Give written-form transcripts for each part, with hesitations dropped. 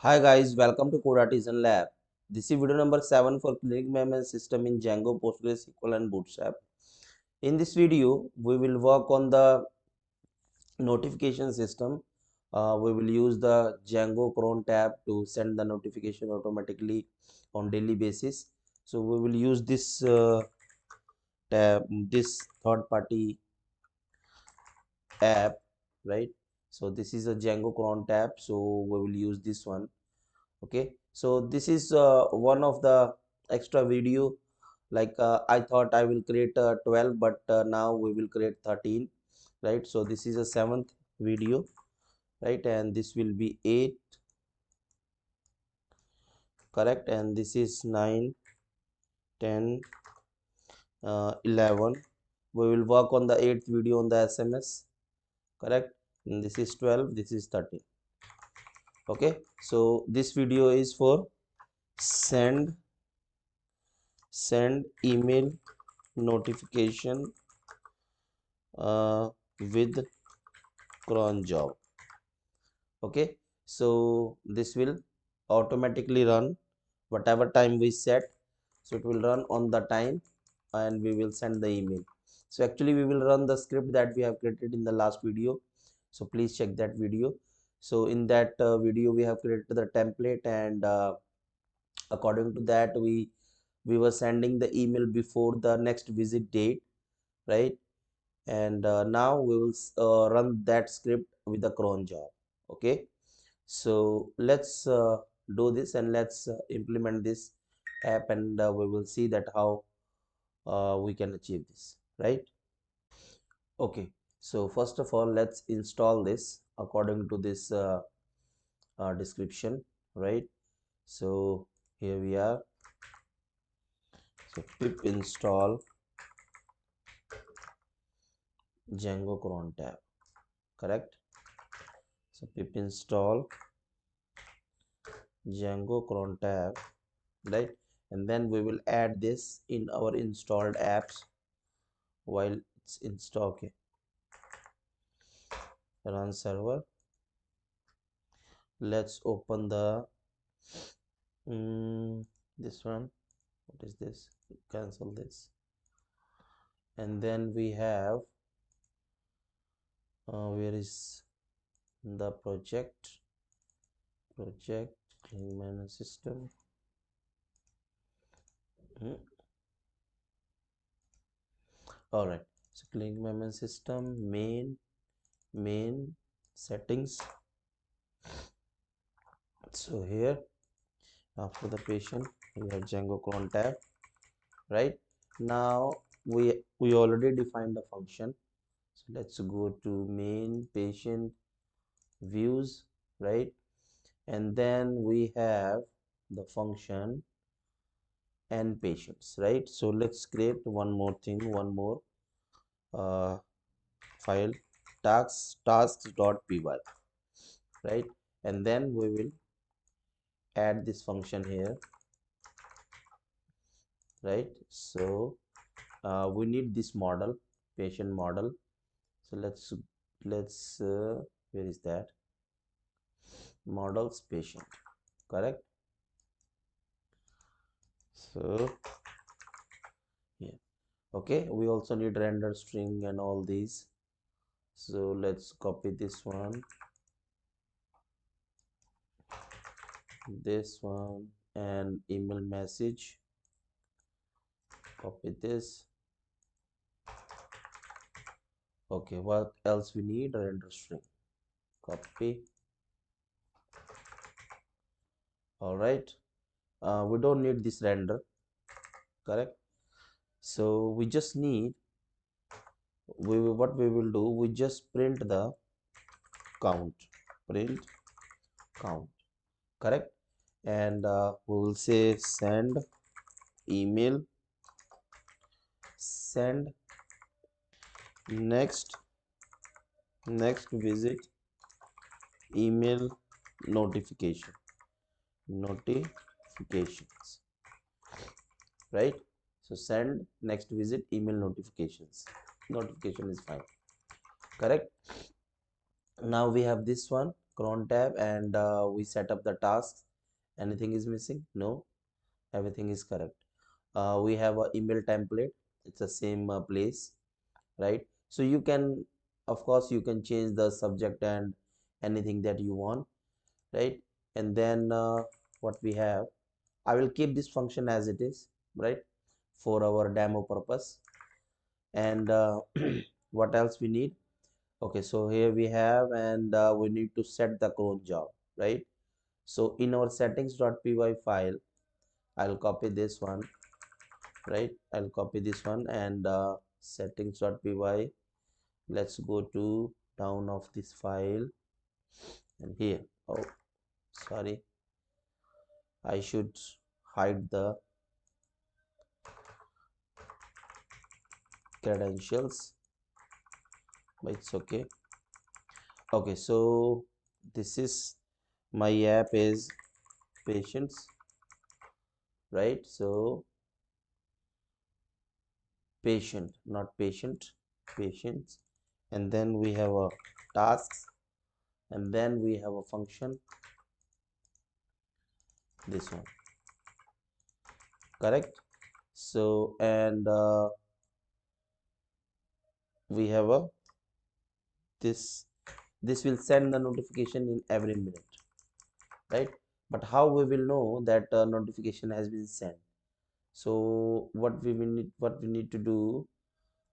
Hi guys, welcome to Code Artisan Lab. This is video number 7 for clinic management system in Django, PostgreSQL and Bootstrap. In this video, we will work on the notification system. We will use the Django cron tab to send the notification automatically on daily basis. So we will use this tab, this third party app, right? So this is a Django cron tab. So we will use this one. Okay, so this is one of the extra video. Like I thought I will create 12, but now we will create 13, right? So this is a seventh video, right? And this will be 8, correct? And this is 9, 10, 11. We will work on the 8th video on the SMS, correct? And this is 12, this is 13. Okay, so this video is for send email notification with cron job. Okay, so this will automatically run whatever time we set. So it will run on the time and we will send the email. So actually we will run the script that we have created in the last video, so please check that video. So in that video we have created the template, and according to that we were sending the email before the next visit date, right? And now we will run that script with the cron job. Okay, so let's do this, and let's implement this app, and we will see that how we can achieve this, right? Okay, so first of all let's install this according to this description, right? So here we are. So pip install Django cron tab, correct? So pip install Django cron tab, right? And then we will add this in our installed apps while it's installed. Okay, run server. Let's open the this one. What is this? Cancel this. And then we have where is the project clean management system. All right, so clean management system main settings. So here after the patient we have Django cron tab, right? Now we already defined the function. So let's go to main patient views, right? And then we have the function and patients, right? So let's create one more thing, one more uh, file, tasks.py, right? And then we will add this function here, right? So we need this model, patient model. So let's where is that models patient, correct? So yeah, okay, we also need render string and all these. So let's copy this one, and email message, copy this. Okay, what else we need? Render string, copy. All right, we don't need this render, correct? So we just need, what we will do, we just print the count, print count, correct? And we will say send email, send next visit email notifications, right? So send next visit email notification is fine, correct? Now we have this one, cron tab, and we set up the tasks. Anything is missing? No, everything is correct. We have a email template. It's the same place, right? So you can, of course, you can change the subject and anything that you want, right? And then what we have, I will keep this function as it is, right, for our demo purpose. And what else we need? Okay, so here we have, and we need to set the cron job, right? So in our settings.py file, I'll copy this one, right? I'll copy this one, and settings.py. Let's go to down of this file, and here, oh, sorry, I should hide the credentials, but it's okay. Okay, so this is my app is patients, right? So patient, not patient, patients. And then we have a tasks, and then we have a function, this one, correct? So, and we have a this will send the notification in every minute, right? But how we will know that notification has been sent? So what we need to do,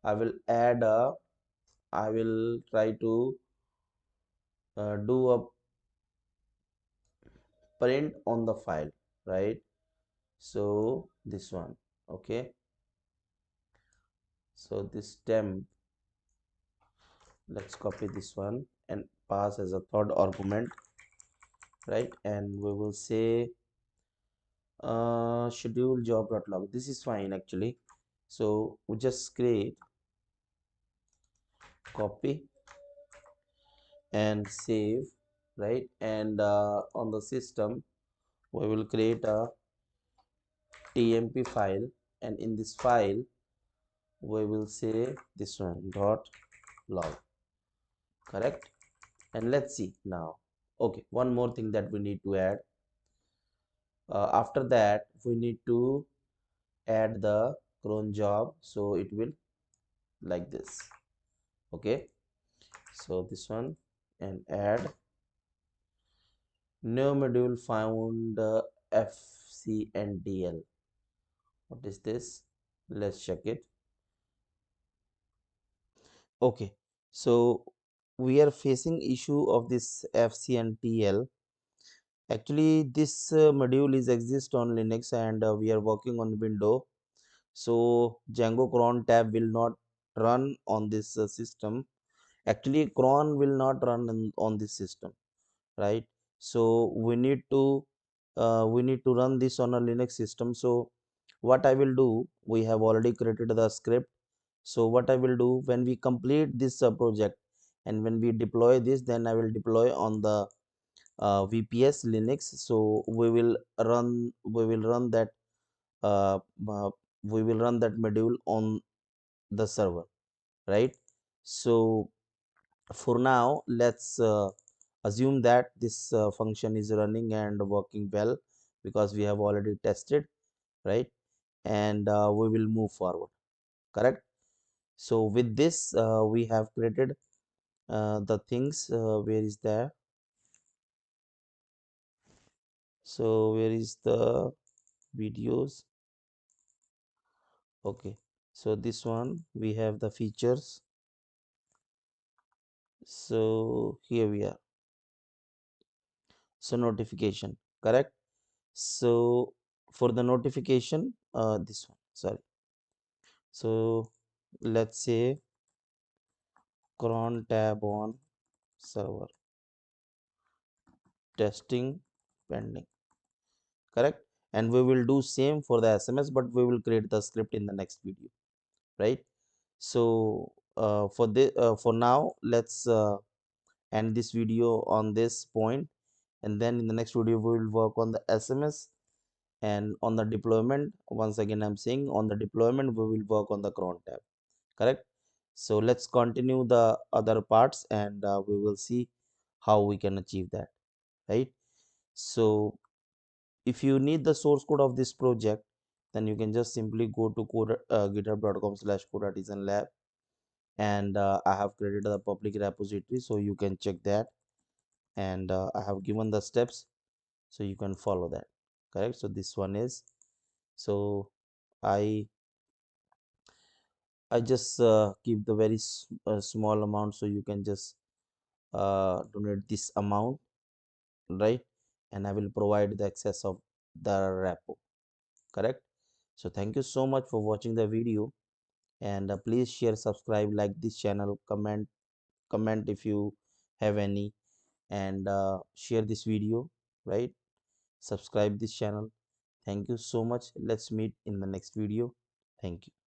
I will add a, I will try to do a print on the file, right? So this one, okay. So this temp, let's copy this one and pass as a third argument, right? And we will say schedule job.log. This is fine actually. So we just create, copy and save, right? And on the system we will create a tmp file, and in this file we will say this one dot log, correct? And let's see now. Okay, one more thing that we need to add. After that we need to add the cron job, so it will like this, okay. So this one, and add new module found fcndl. What is this? Let's check it. Okay, so we are facing issue of this fcntl. Actually this module is exist on Linux, and we are working on Windows. So Django cron tab will not run on this system. Actually cron will not run on this system, right? So we need to run this on a Linux system. So what I will do, we have already created the script. So what I will do, when we complete this project and when we deploy this, then I will deploy on the VPS Linux. So we will run that uh, uh, we will run that module on the server, right? So for now let's assume that this function is running and working well, because we have already tested, right? And we will move forward, correct? So with this we have created the things, where is there? So where is the videos? Okay, so this one we have the features. So here we are. So notification, correct? So for the notification, this one, sorry. So let's say cron tab on server, testing pending, correct? And we will do same for the SMS, but we will create the script in the next video, right? So for now let's end this video on this point, and then in the next video we will work on the SMS. And on the deployment, once again I'm saying, on the deployment we will work on the cron tab, correct? So let's continue the other parts, and we will see how we can achieve that, right? So if you need the source code of this project, then you can just simply go to github.com/codeartisanlab, and I have created the public repository, so you can check that, and I have given the steps, so you can follow that, correct? So this one is, so I just keep the very small amount, so you can just donate this amount, right? And I will provide the access of the repo, correct? So thank you so much for watching the video, and please share, subscribe, like this channel, comment if you have any, and share this video, right? Subscribe this channel. Thank you so much. Let's meet in the next video. Thank you.